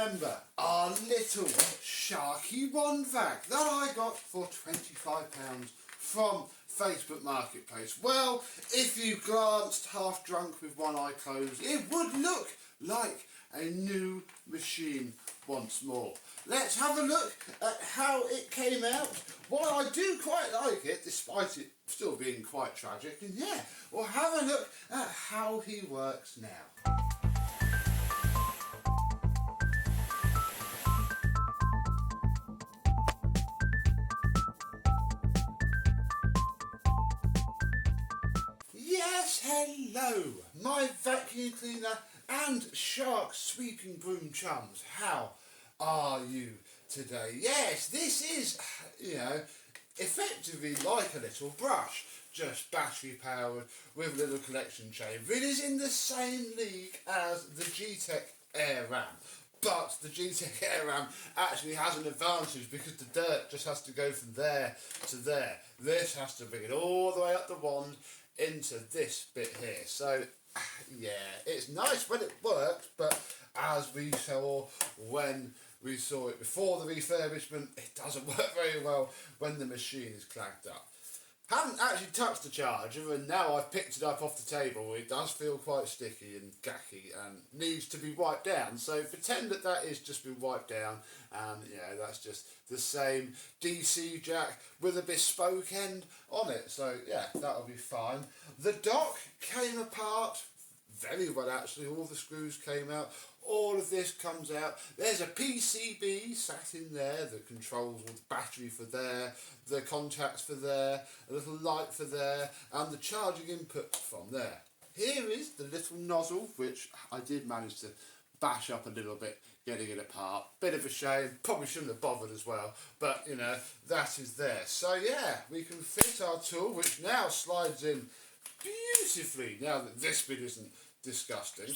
remember our little sharky Wandvac that I got for £25 from Facebook Marketplace? Well, if you glanced half drunk with one eye closed, it would look like a new machine once more. Let's have a look at how it came out. Well, I do quite like it, despite it still being quite tragic. And yeah, we'll have a look at how he works now. Yes, hello, my vacuum cleaner and shark sweeping broom chums. How are you today? Yes, this is, effectively like a little brush, just battery powered with a little collection chamber. It is in the same league as the G-Tech Air Ram, but the G-Tech Air Ram actually has an advantage because the dirt just has to go from there to there. This has to bring it all the way up the wand into this bit here. So yeah, it's nice when it works, but as we saw when we saw it before the refurbishment, it doesn't work very well when the machine is clagged up. Haven't actually touched the charger, and now I've picked it up off the table. It does feel quite sticky and gacky and needs to be wiped down. So pretend that that is just been wiped down, and that's just the same DC jack with a bespoke end on it. So yeah, that'll be fine. The dock came apart very well actually. All the screws came out. All of this comes out. There's a PCB sat in there that controls all the battery for there, the contacts for there, a little light for there, and the charging input from there. Here is the little nozzle, which I did manage to bash up a little bit getting it apart. Bit of a shame, probably shouldn't have bothered as well, but that is there. So yeah, we can fit our tool, which now slides in beautifully, now that this bit isn't disgusting.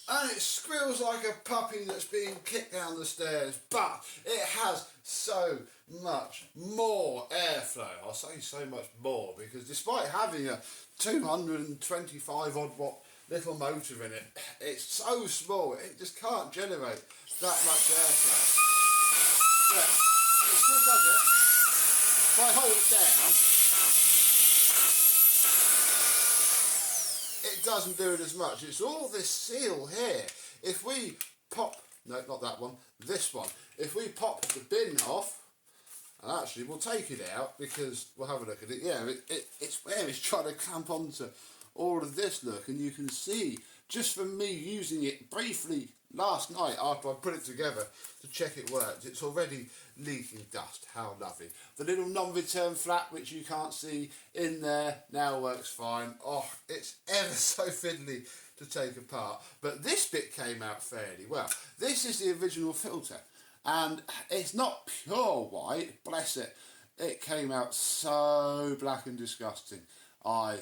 And it squeals like a puppy that's being kicked down the stairs, but it has so much more airflow. I'll say so much more because despite having a 225 odd watt little motor in it, it's so small it just can't generate that much airflow. Yeah, it still does it. If I hold it down, it doesn't do it as much. It's all this seal here. If we pop, no, not that one, this one. If we pop the bin off, and actually we'll take it out because we'll have a look at it. Yeah, it's where it's trying to clamp onto all of this, look, and you can see just from me using it briefly last night after I put it together to check it worked, it's already leaking dust. How lovely. The little non-return flap, which you can't see in there, now works fine. Oh, it's ever so fiddly to take apart, but this bit came out fairly well. This is the original filter, and it's not pure white, bless it. It came out so black and disgusting. I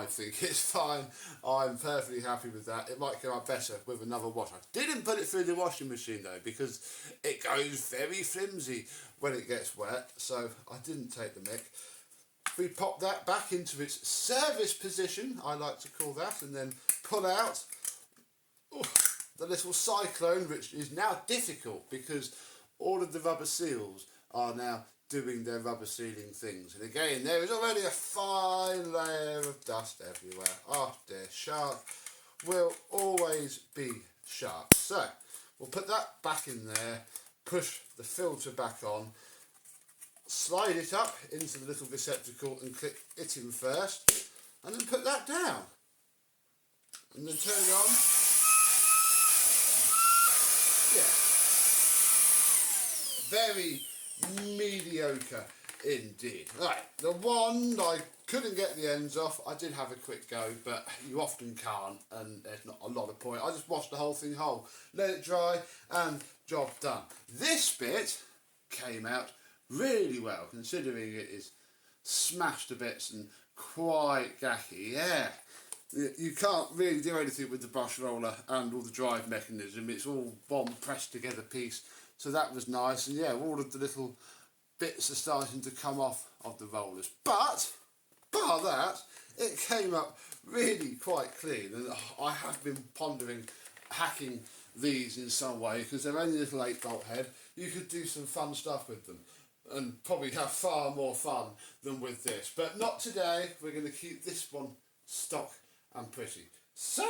think it's fine. I'm perfectly happy with that. It might come out better with another wash. I didn't put it through the washing machine though because it goes very flimsy when it gets wet, so I didn't take the mick. We pop that back into its service position, I like to call that, and then pull out the little cyclone, which is now difficult because all of the rubber seals are now doing their rubber sealing things. And again, there is already a fine layer of dust everywhere. Oh dear, shark will always be sharp. So, we'll put that back in there, push the filter back on, slide it up into the little receptacle and click it in first, and then put that down. And then turn it on. Yeah. Very mediocre indeed. Right, the wand, I couldn't get the ends off. I did have a quick go, but you often can't, and there's not a lot of point. I just washed the whole thing whole, let it dry, and job done. This bit came out really well, considering it is smashed to bits and quite gacky. Yeah, you can't really do anything with the brush roller and all the drive mechanism. It's all one pressed together piece. So that was nice, and yeah, all of the little bits are starting to come off of the rollers. But, bar that, it came up really quite clean, and I have been pondering hacking these in some way, because they're only a little 8-bolt head. You could do some fun stuff with them and probably have far more fun than with this, but not today. We're going to keep this one stock and pretty. So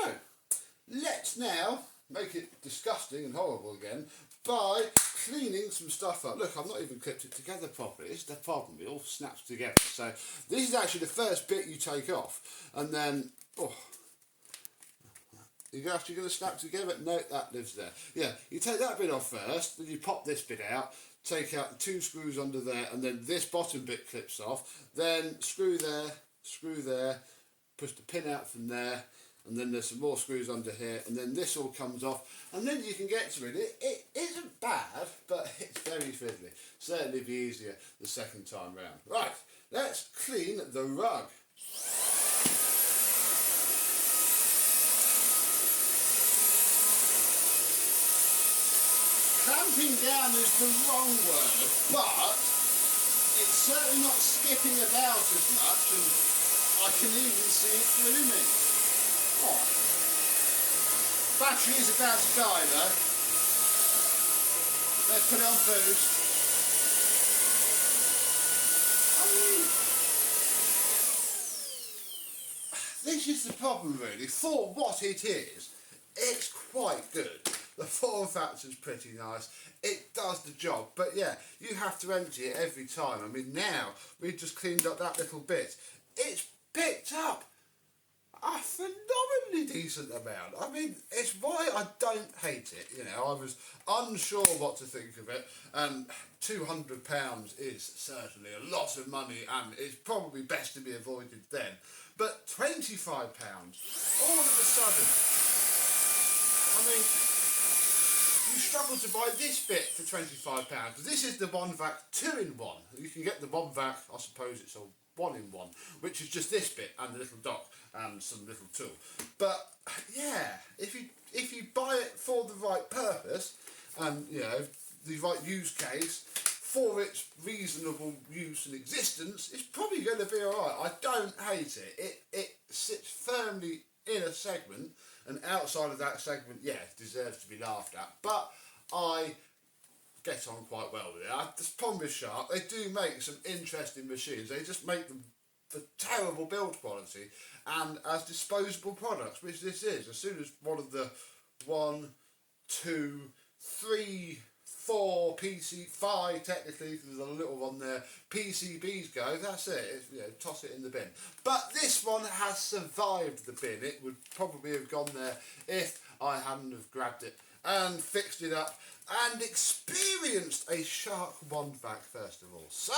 let's now make it disgusting and horrible again by cleaning some stuff up. Look, I've not even clipped it together properly. It's the problem, it all snaps together. So this is actually the first bit you take off, and then you're actually going to snap together. No, that lives there. Yeah, you take that bit off first, then you pop this bit out, take out the 2 screws under there, and then this bottom bit clips off. Then screw there, push the pin out from there, and then there's some more screws under here, and then this all comes off, and then you can get to it. It isn't bad, but it's very fiddly. Certainly be easier the second time round. Right, let's clean the rug. Clamping down is the wrong word, but it's certainly not skipping about as much, and I can even see it through me. Oh. Battery is about to die though. Let's put it on boost. I mean, this is the problem really. For what it is, it's quite good. The form factor's pretty nice. It does the job, but yeah, you have to empty it every time. I mean, now we've just cleaned up that little bit. It's picked up a phenomenally decent amount. I mean, it's why I don't hate it. You know, I was unsure what to think of it, and £200 is certainly a lot of money, and it's probably best to be avoided then. But £25, all of a sudden, I mean, you struggle to buy this bit for £25, because this is the Wandvac 2-in-1. You can get the Wandvac, I suppose it's a 1-in-1, which is just this bit and the little dock and some little tool. But yeah, if you buy it for the right purpose and you know the right use case for its reasonable use and existence, it's probably going to be alright. I don't hate it. It sits firmly in a segment, and outside of that segment, yeah, it deserves to be laughed at. But I get on quite well with it. The problem with Shark, they do make some interesting machines. They just make them for terrible build quality and as disposable products, which this is. As soon as one of the 1, 2, 3, 4 5 technically, because there's a little one there, PCBs go, that's it. It's, you know, toss it in the bin. But this one has survived the bin. It would probably have gone there if I hadn't have grabbed it and fixed it up and experienced a Shark Wandvac first of all. So,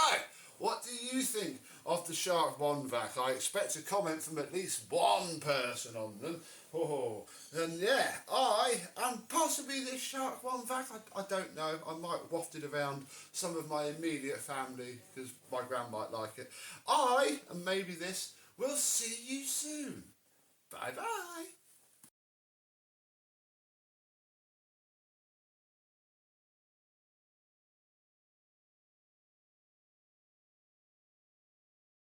what do you think of the Shark Wandvac? I expect a comment from at least one person on them. Oh, and yeah, and possibly this Shark Wandvac, I don't know. I might waft it around some of my immediate family because my gran might like it. And maybe this, will see you soon. Bye bye.